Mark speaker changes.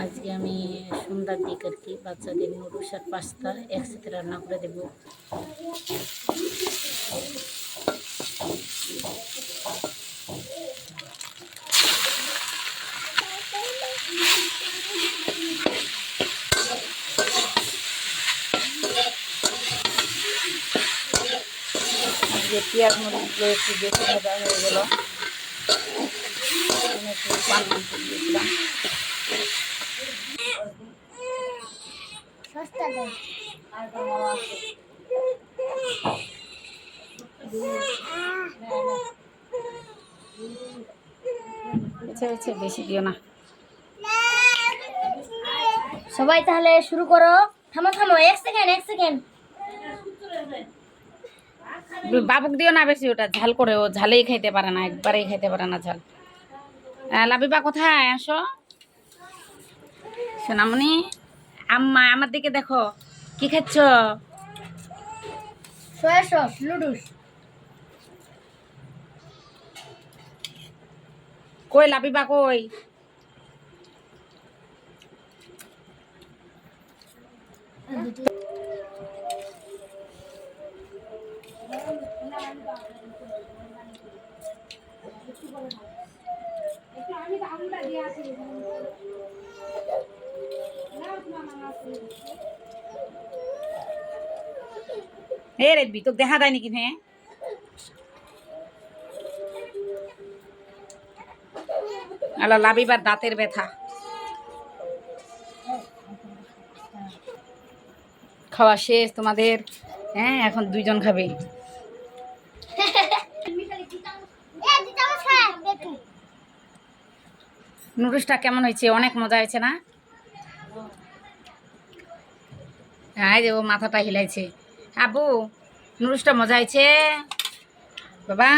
Speaker 1: আজকে আমি সন্ধ্যার দিক আর কি বাচ্চাদের নুডলস আর পাস্তা একসাথে রান্না করে দেবো। আজকে পেঁয়াজ মরিচগুলো একটু বেশি ভাজা হয়ে গেল, একটু পান দিয়েছিলাম। বেশি দিও না।
Speaker 2: সবাই তাহলে শুরু করো। থামো থামো, এক সেকেন্ড।
Speaker 1: বাবুক দিও না বেশি, ওটা ঝাল করে, ও ঝালেই খাইতে পারে না, একবারেই খাইতে পারে না ঝাল। লাবিবা কোথায়? আসো সোনামণি, আম্মা আমার দিকে দেখো, কি খাচ্ছ?
Speaker 2: Soya sauce noodles.
Speaker 1: কই লাবিবা কই? এ রেবি তোকে দেখা দেয়নি কি? হ্যাঁ আলো লাবিবার দাঁতের ব্যথা। খাওয়া শেষ তোমাদের? হ্যাঁ, এখন দুইজন খাবে। নুডলসটা কেমন হয়েছে? অনেক মজা হয়েছে না? হ্যাঁ, যে ও মাথাটা হিলাইছে। আবু নুডলসটা মজা হয়েছে বাবা?